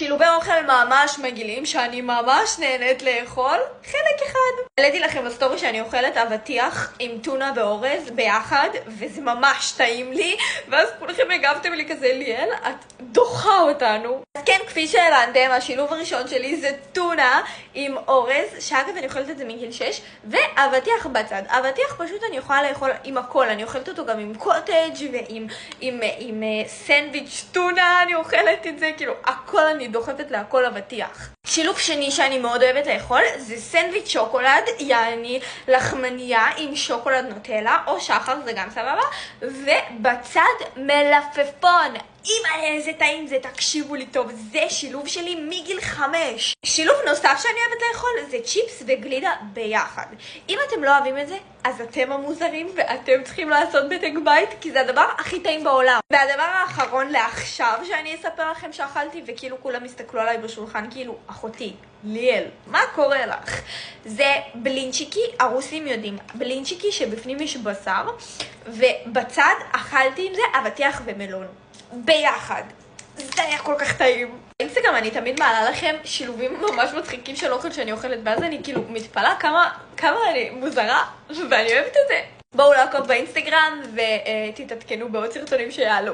שילובי אוכל ממש מגעילים שאני ממש נהנית לאכול. חלק אחד. העליתי לכם בסטורי שאני אוכלת אבטיח עם טונה ואורז ביחד, וזה ממש טעים לי, ואז כולכם הגבתם לי כזה, ליאל, את דוחה אותנו. אז כן, כפי שהבנתם, השילוב הראשון שלי זה טונה עם אורז, שאגב אני אוכלת את זה מגיל 6, ואבטיח בצד. אבטיח פשוט אני יכולה לאכול עם הכל, אני אוכלת אותו גם עם קוטג' ועם סנדוויץ' טונה, אני אוכלת את זה, כאילו הכל אני דוחפת להכל אבטיח. שילוב שני שאני מאוד אוהבת לאכול זה סנדוויץ' שוקולד, יעני לחמניה עם שוקולד נוטלה או שחר, זה גם סבבה, ובצד מלפפון. אימא, איזה טעים זה, תקשיבו לי טוב, זה שילוב שלי מגיל 5. שילוב נוסף שאני אוהבת לאכול זה צ'יפס וגלידה ביחד. אם אתם לא אוהבים את זה, אז אתם המוזרים ואתם צריכים לעשות בדק בית, כי זה הדבר הכי טעים בעולם. והדבר האחרון לעכשיו שאני אספר לכם שאכלתי, וכאילו כולם הסתכלו עליי בשולחן כאילו, אחותי, ליאל, מה קורה לך? זה בלינצ'יקי, הרוסים יודעים, בלינצ'יקי שבפנים יש בשר, ובצד אכלתי עם זה אבטיח ומלון. ביחד. זה היה כל כך טעים. באינסטגרם אני תמיד מעלה לכם שילובים ממש מצחיקים של אוכל שאני אוכלת, ואז אני כאילו מתפלאה כמה אני מוזרה, ואני אוהבת את זה. בואו לעקוב באינסטגרם ותתעדכנו בעוד סרטונים שיעלו.